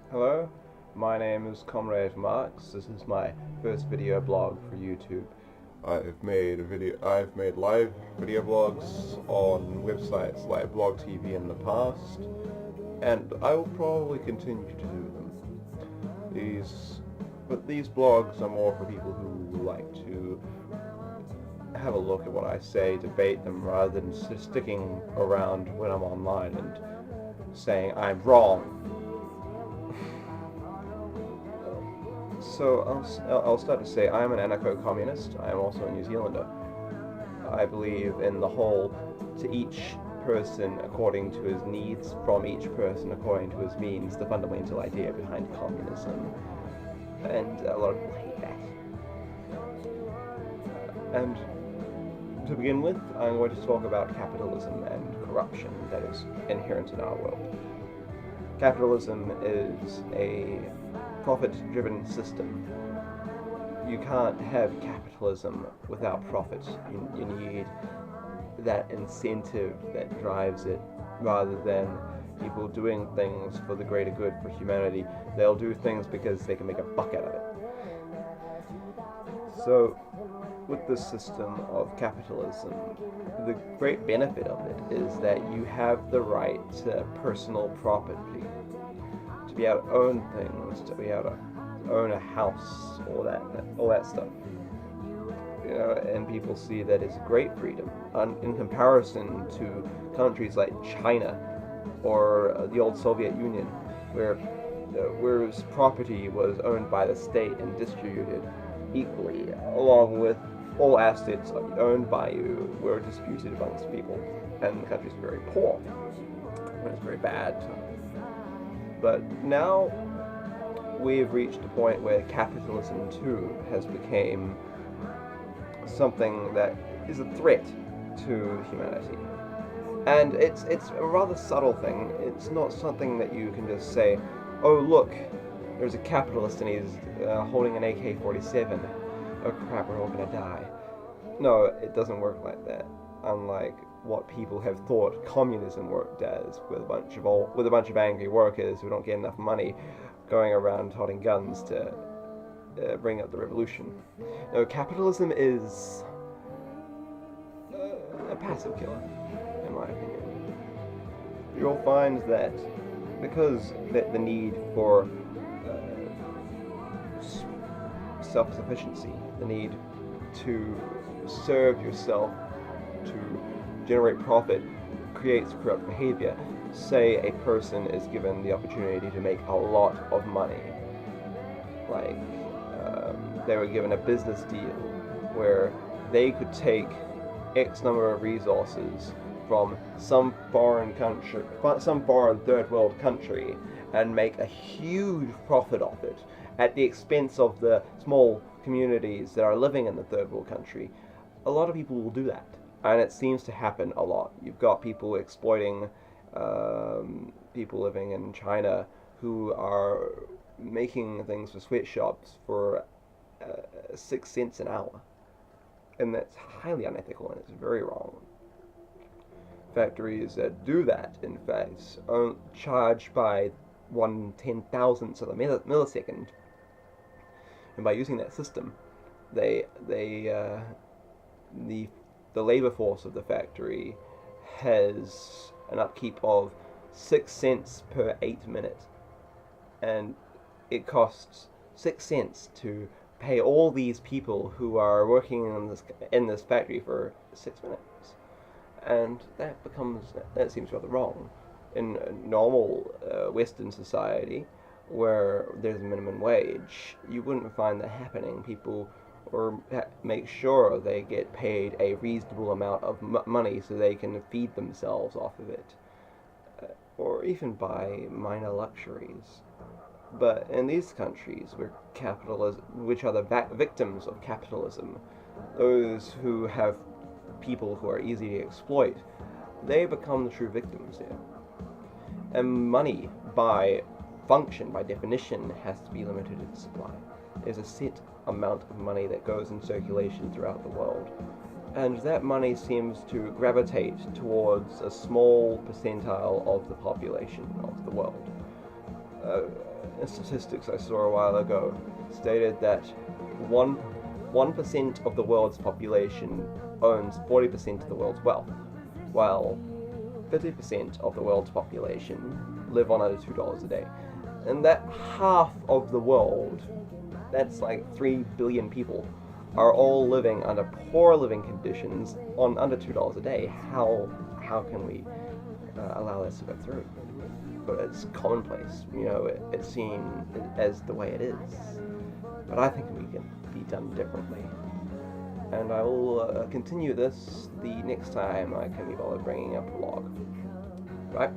Hello, my name is Comrade Marx. This is my first video blog for YouTube. I've made live video blogs on websites like Blog TV in the past, and I will probably continue to do them. These blogs are more for people who like to have a look at what I say, debate them, rather than sticking around when I'm online and saying I'm wrong. So I'll start to say I'm an Anarcho-Communist. I am also a New Zealander. I believe in the whole to each person according to his needs, from each person according to his means, the fundamental idea behind communism. And a lot of people hate that. And to begin with, I'm going to talk about capitalism and corruption that is inherent in our world. Capitalism is a profit-driven system. You can't have capitalism without profit. You need that incentive that drives it, rather than people doing things for the greater good for humanity. They'll do things because they can make a buck out of it. So, with this system of capitalism, the great benefit of it is that you have the right to personal property, to be able to own things, to be able to own a house, all that stuff. And people see that as great freedom, in comparison to countries like China or the old Soviet Union, whereas property was owned by the state and distributed equally, along with all assets owned by you were disputed amongst people, and the country's very poor. It's very bad. But now we've reached a point where capitalism too has become something that is a threat to humanity. And it's a rather subtle thing. It's not something that you can just say, oh look, there's a capitalist and he's holding an AK-47. Oh crap, we're all gonna die. No, it doesn't work like that. Unlike what people have thought communism worked as, with a bunch of angry workers who don't get enough money going around holding guns to bring up the revolution. No, capitalism is a passive killer, in my opinion. You'll find that because the need for self-sufficiency, the need to serve yourself, to generate profit, creates corrupt behavior. Say a person is given the opportunity to make a lot of money, like they were given a business deal where they could take X number of resources from some foreign country, some foreign third world country, and make a huge profit off it at the expense of the small communities that are living in the third world country. A lot of people will do that, and it seems to happen a lot. You've got people exploiting people living in China who are making things for sweatshops for 6 cents an hour, and that's highly unethical and it's very wrong. Factories that do that, in fact, charge by 1/10,000th of a millisecond, and by using that system, the labor force of the factory has an upkeep of 6 cents per 8 minutes, and it costs 6 cents to pay all these people who are working in this factory for 6 minutes, and that seems rather wrong. In a normal Western society, where there's a minimum wage, you wouldn't find that happening. People make sure they get paid a reasonable amount of money so they can feed themselves off of it, or even buy minor luxuries. But in these countries which are the victims of capitalism, those who have people who are easy to exploit, they become the true victims here. And money, by function, by definition, has to be limited in supply. There's a set amount of money that goes in circulation throughout the world, and that money seems to gravitate towards a small percentile of the population of the world. statistics I saw a while ago stated that 1% of the world's population owns 40% of the world's wealth, while 50% of the world's population live on under $2 a day. And that half of the world, that's like 3 billion people, are all living under poor living conditions on under $2 a day. How can we allow this to go through? But it's commonplace, it's seen as the way it is. But I think we can be done differently. And I will continue this the next time I can be bothered bringing up a log. Right?